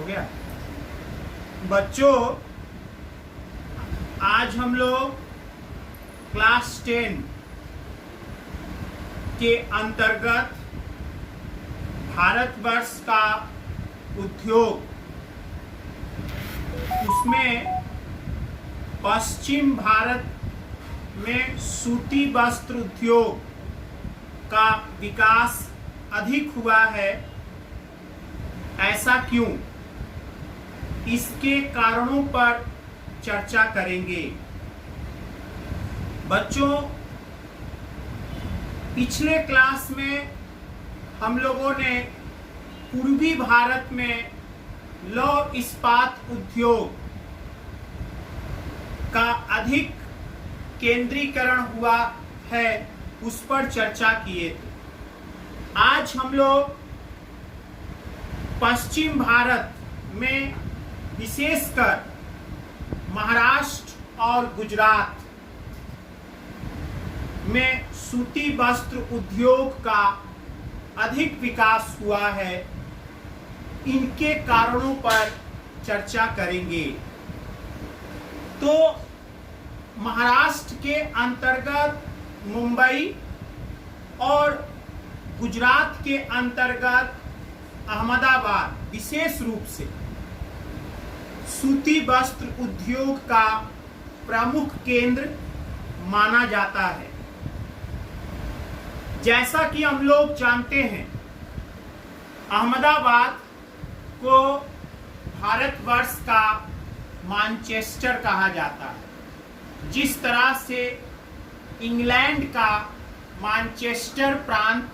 गया। बच्चों, आज हम लोग क्लास 10 के अंतर्गत भारतवर्ष का उद्योग, उसमें पश्चिम भारत में सूती वस्त्र उद्योग का विकास अधिक हुआ है, ऐसा क्यों? इसके कारणों पर चर्चा करेंगे। बच्चों, पिछले क्लास में हम लोगों ने पूर्वी भारत में लौह इस्पात उद्योग का अधिक केंद्रीकरण हुआ है, उस पर चर्चा किए थे। आज हम लोग पश्चिम भारत में, विशेषकर महाराष्ट्र और गुजरात में सूती वस्त्र उद्योग का अधिक विकास हुआ है, इनके कारणों पर चर्चा करेंगे। तो महाराष्ट्र के अंतर्गत मुंबई और गुजरात के अंतर्गत अहमदाबाद विशेष रूप से सूती वस्त्र उद्योग का प्रमुख केंद्र माना जाता है। जैसा कि हम लोग जानते हैं, अहमदाबाद को भारतवर्ष का मैनचेस्टर कहा जाता है। जिस तरह से इंग्लैंड का मैनचेस्टर प्रांत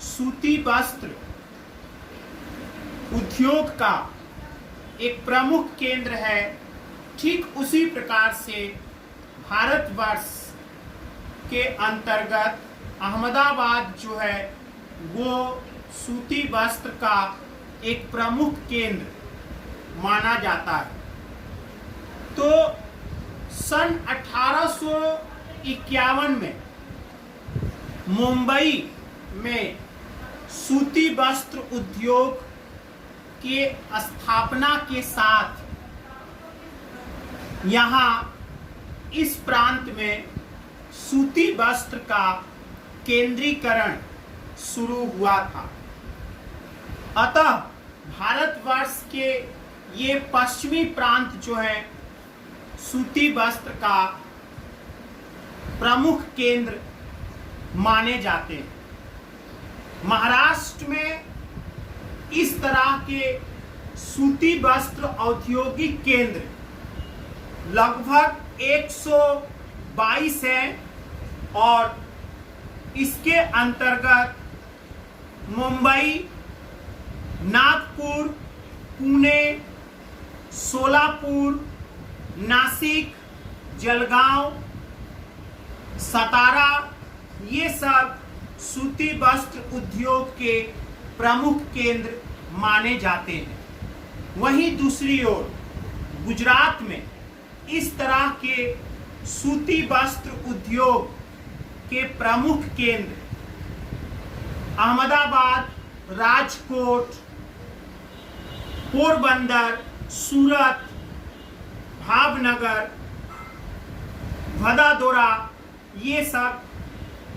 सूती वस्त्र उद्योग का एक प्रमुख केंद्र है, ठीक उसी प्रकार से भारतवर्ष के अंतर्गत अहमदाबाद जो है वो सूती वस्त्र का एक प्रमुख केंद्र माना जाता है। तो सन 1851 में मुंबई में सूती वस्त्र उद्योग के स्थापना के साथ यहाँ इस प्रांत में सूती वस्त्र का केंद्रीकरण शुरू हुआ था। अतः भारतवर्ष के ये पश्चिमी प्रांत जो है सूती वस्त्र का प्रमुख केंद्र माने जाते हैं। महाराष्ट्र में इस तरह के सूती वस्त्र औद्योगिक केंद्र लगभग 122 हैं और इसके अंतर्गत मुंबई, नागपुर, पुणे, सोलापुर, नासिक, जलगांव, सतारा, ये सब सूती वस्त्र उद्योग के प्रमुख केंद्र माने जाते हैं। वहीं दूसरी ओर गुजरात में इस तरह के सूती वस्त्र उद्योग के प्रमुख केंद्र अहमदाबाद, राजकोट, पोरबंदर, सूरत, भावनगर, भदोदरा, ये सब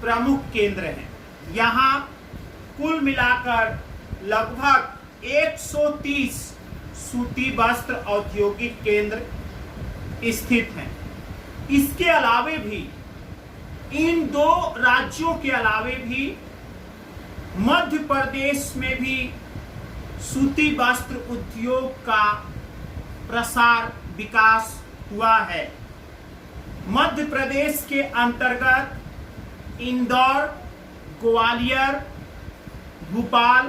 प्रमुख केंद्र हैं। यहाँ कुल मिलाकर लगभग 130 सूती वस्त्र औद्योगिक केंद्र स्थित हैं। इसके अलावे भी, इन दो राज्यों के अलावे भी मध्य प्रदेश में भी सूती वस्त्र उद्योग का प्रसार विकास हुआ है। मध्य प्रदेश के अंतर्गत इंदौर, ग्वालियर, भोपाल,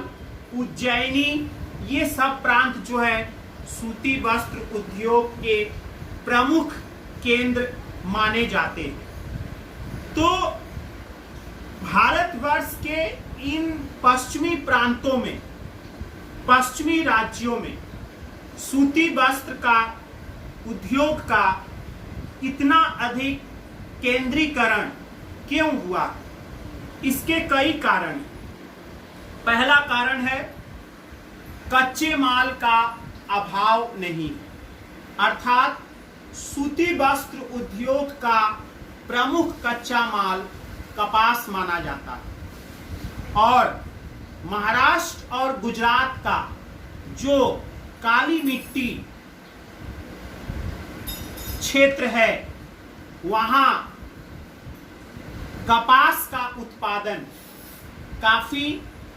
उज्जैनी, ये सब प्रांत जो है सूती वस्त्र उद्योग के प्रमुख केंद्र माने जाते हैं। तो भारतवर्ष के इन पश्चिमी प्रांतों में, पश्चिमी राज्यों में सूती वस्त्र का उद्योग का इतना अधिक केंद्रीकरण क्यों हुआ? इसके कई कारण। पहला कारण है कच्चे माल का अभाव नहीं है। अर्थात सूती वस्त्र उद्योग का प्रमुख कच्चा माल कपास माना जाता है और महाराष्ट्र और गुजरात का जो काली मिट्टी क्षेत्र है वहां कपास का उत्पादन काफी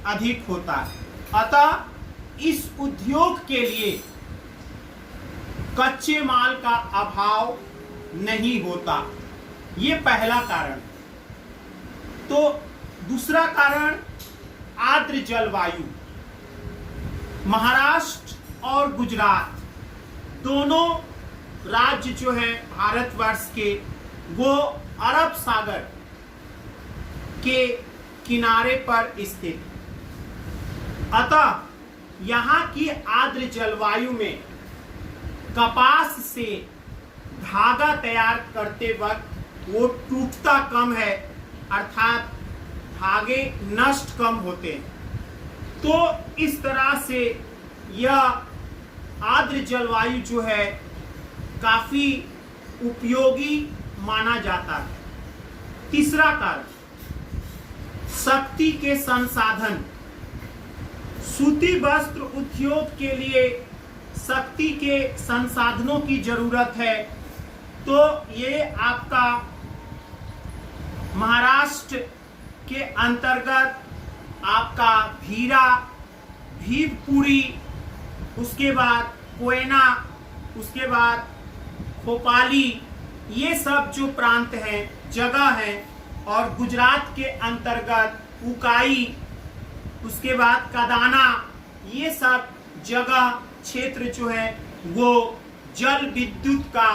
अधिक होता है। अतः इस उद्योग के लिए कच्चे माल का अभाव नहीं होता। ये पहला कारण। तो दूसरा कारण आर्द्र जलवायु। महाराष्ट्र और गुजरात दोनों राज्य जो है भारतवर्ष के, वो अरब सागर के किनारे पर स्थित। अतः यहाँ की आर्द्र जलवायु में कपास से धागा तैयार करते वक्त वो टूटता कम है, अर्थात धागे नष्ट कम होते हैं। तो इस तरह से यह आर्द्र जलवायु जो है काफी उपयोगी माना जाता है। तीसरा कारण शक्ति के संसाधन। सूती वस्त्र उद्योग के लिए शक्ति के संसाधनों की जरूरत है। तो ये आपका महाराष्ट्र के अंतर्गत आपका भीरा, भीवपुरी, उसके बाद कोयना, उसके बाद भोपाली, ये सब जो प्रांत हैं, जगह हैं। और गुजरात के अंतर्गत उकाई, उसके बाद कदाना, ये सब जगह क्षेत्र जो है वो जल विद्युत का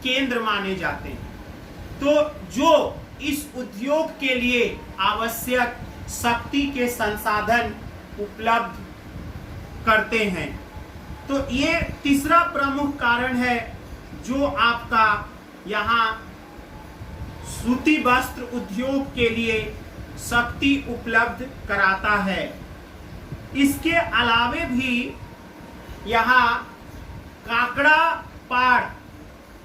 केंद्र माने जाते हैं। तो जो इस उद्योग के लिए आवश्यक शक्ति के संसाधन उपलब्ध करते हैं। तो ये तीसरा प्रमुख कारण है जो आपका यहाँ सूती वस्त्र उद्योग के लिए शक्ति उपलब्ध कराता है। इसके अलावे भी यहाँ काकड़ा पाड़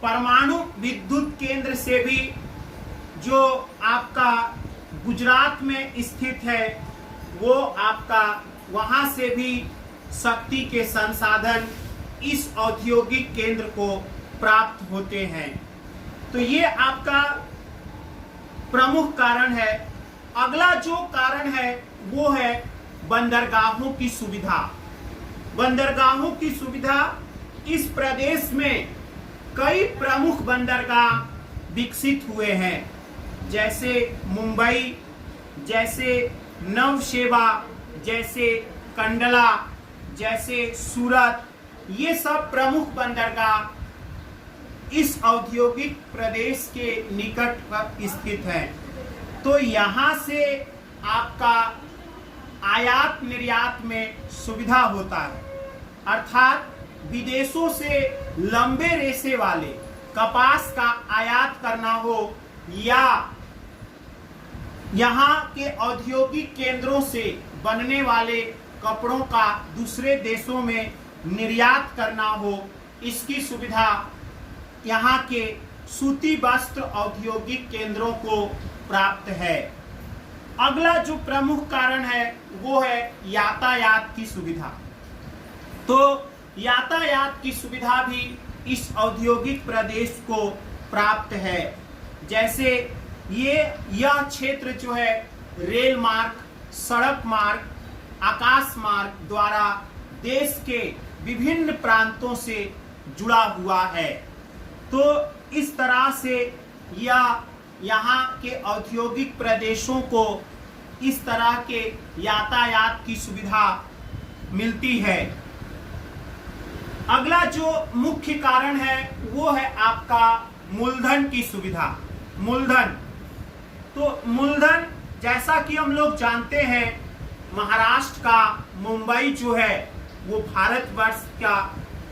परमाणु विद्युत केंद्र से भी, जो आपका गुजरात में स्थित है, वो आपका वहाँ से भी शक्ति के संसाधन इस औद्योगिक केंद्र को प्राप्त होते हैं। तो ये आपका प्रमुख कारण है। अगला जो कारण है वो है बंदरगाहों की सुविधा। बंदरगाहों की सुविधा। इस प्रदेश में कई प्रमुख बंदरगाह विकसित हुए हैं, जैसे मुंबई, जैसे नवसेवा, जैसे कंडला, जैसे सूरत। ये सब प्रमुख बंदरगाह इस औद्योगिक प्रदेश के निकट पर स्थित है। तो यहाँ से आपका आयात निर्यात में सुविधा होता है। अर्थात विदेशों से लंबे रेशे वाले कपास का आयात करना हो या यहाँ के औद्योगिक केंद्रों से बनने वाले कपड़ों का दूसरे देशों में निर्यात करना हो, इसकी सुविधा यहाँ के सूती वस्त्र औद्योगिक केंद्रों को प्राप्त है। अगला जो प्रमुख कारण है वो है यातायात की सुविधा। तो यातायात की सुविधा भी इस औद्योगिक प्रदेश को प्राप्त है। जैसे यह क्षेत्र जो है रेल मार्ग, सड़क मार्ग, आकाश मार्ग द्वारा देश के विभिन्न प्रांतों से जुड़ा हुआ है। तो इस तरह से यह यहाँ के औद्योगिक प्रदेशों को इस तरह के यातायात की सुविधा मिलती है। अगला जो मुख्य कारण है वो है आपका मूलधन की सुविधा। मूलधन, तो मूलधन जैसा कि हम लोग जानते हैं, महाराष्ट्र का मुंबई जो है वो भारतवर्ष का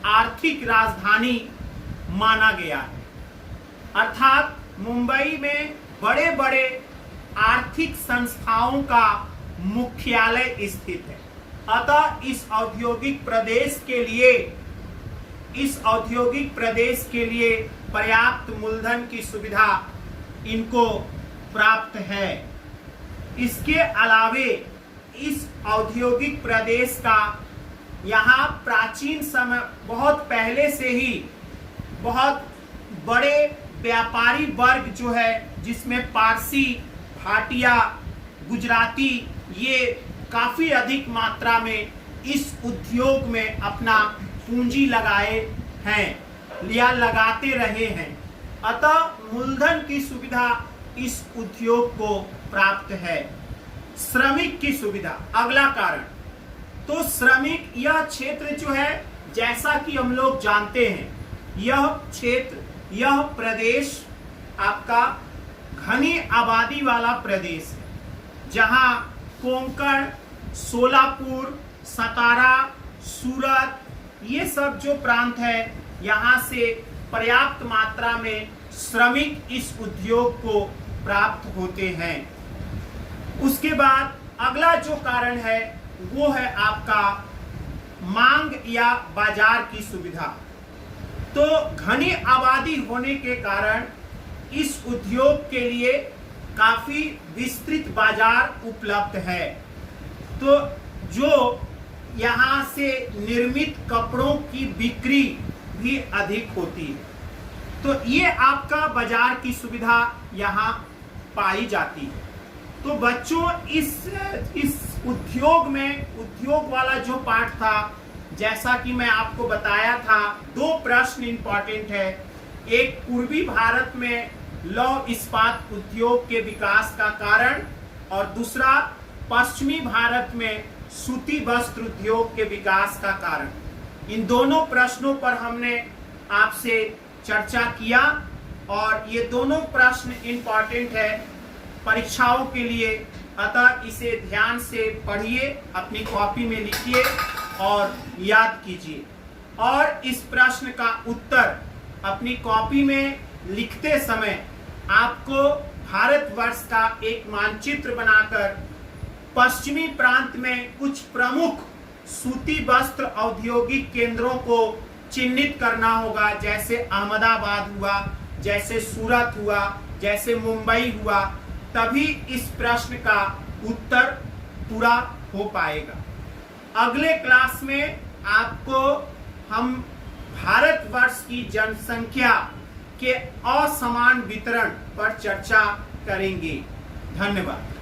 आर्थिक राजधानी माना गया है। अर्थात मुंबई में बड़े बड़े आर्थिक संस्थाओं का मुख्यालय स्थित है। अतः इस औद्योगिक प्रदेश के लिए इस औद्योगिक प्रदेश के लिए पर्याप्त मूलधन की सुविधा इनको प्राप्त है। इसके अलावे इस औद्योगिक प्रदेश का यहाँ प्राचीन समय बहुत पहले से ही बहुत बड़े व्यापारी वर्ग जो है, जिसमें पारसी, भाटिया, गुजराती, ये काफी अधिक मात्रा में इस उद्योग में अपना पूंजी लगाए हैं या लगाते रहे हैं। अतः मूलधन की सुविधा इस उद्योग को प्राप्त है। श्रमिक की सुविधा अगला कारण। तो श्रमिक, यह क्षेत्र जो है, जैसा कि हम लोग जानते हैं, यह क्षेत्र, यह प्रदेश आपका घनी आबादी वाला प्रदेश है, जहां कोंकण, सोलापुर, सतारा, सूरत, ये सब जो प्रांत है, यहाँ से पर्याप्त मात्रा में श्रमिक इस उद्योग को प्राप्त होते हैं। उसके बाद अगला जो कारण है वो है आपका मांग या बाजार की सुविधा। तो घनी आबादी होने के कारण इस उद्योग के लिए काफी विस्तृत बाजार उपलब्ध है। तो जो यहाँ से निर्मित कपड़ों की बिक्री भी अधिक होती है। तो ये आपका बाजार की सुविधा यहाँ पाई जाती है। तो बच्चों, इस उद्योग में, उद्योग वाला जो पार्ट था, जैसा कि मैं आपको बताया था, दो प्रश्न इंपॉर्टेंट है। एक, पूर्वी भारत में लौह इस्पात उद्योग के विकास का कारण, और दूसरा, पश्चिमी भारत में सूती वस्त्र उद्योग के विकास का कारण। इन दोनों प्रश्नों पर हमने आपसे चर्चा किया और ये दोनों प्रश्न इंपॉर्टेंट है परीक्षाओं के लिए। अतः इसे ध्यान से पढ़िए, अपनी कॉपी में लिखिए और याद कीजिए। और इस प्रश्न का उत्तर अपनी कॉपी में लिखते समय आपको भारतवर्ष का एक मानचित्र बनाकर पश्चिमी प्रांत में कुछ प्रमुख सूती वस्त्र औद्योगिक केंद्रों को चिन्हित करना होगा, जैसे अहमदाबाद हुआ, जैसे सूरत हुआ, जैसे मुंबई हुआ। तभी इस प्रश्न का उत्तर पूरा हो पाएगा। अगले क्लास में आपको हम भारतवर्ष की जनसंख्या के असमान वितरण पर चर्चा करेंगे। धन्यवाद।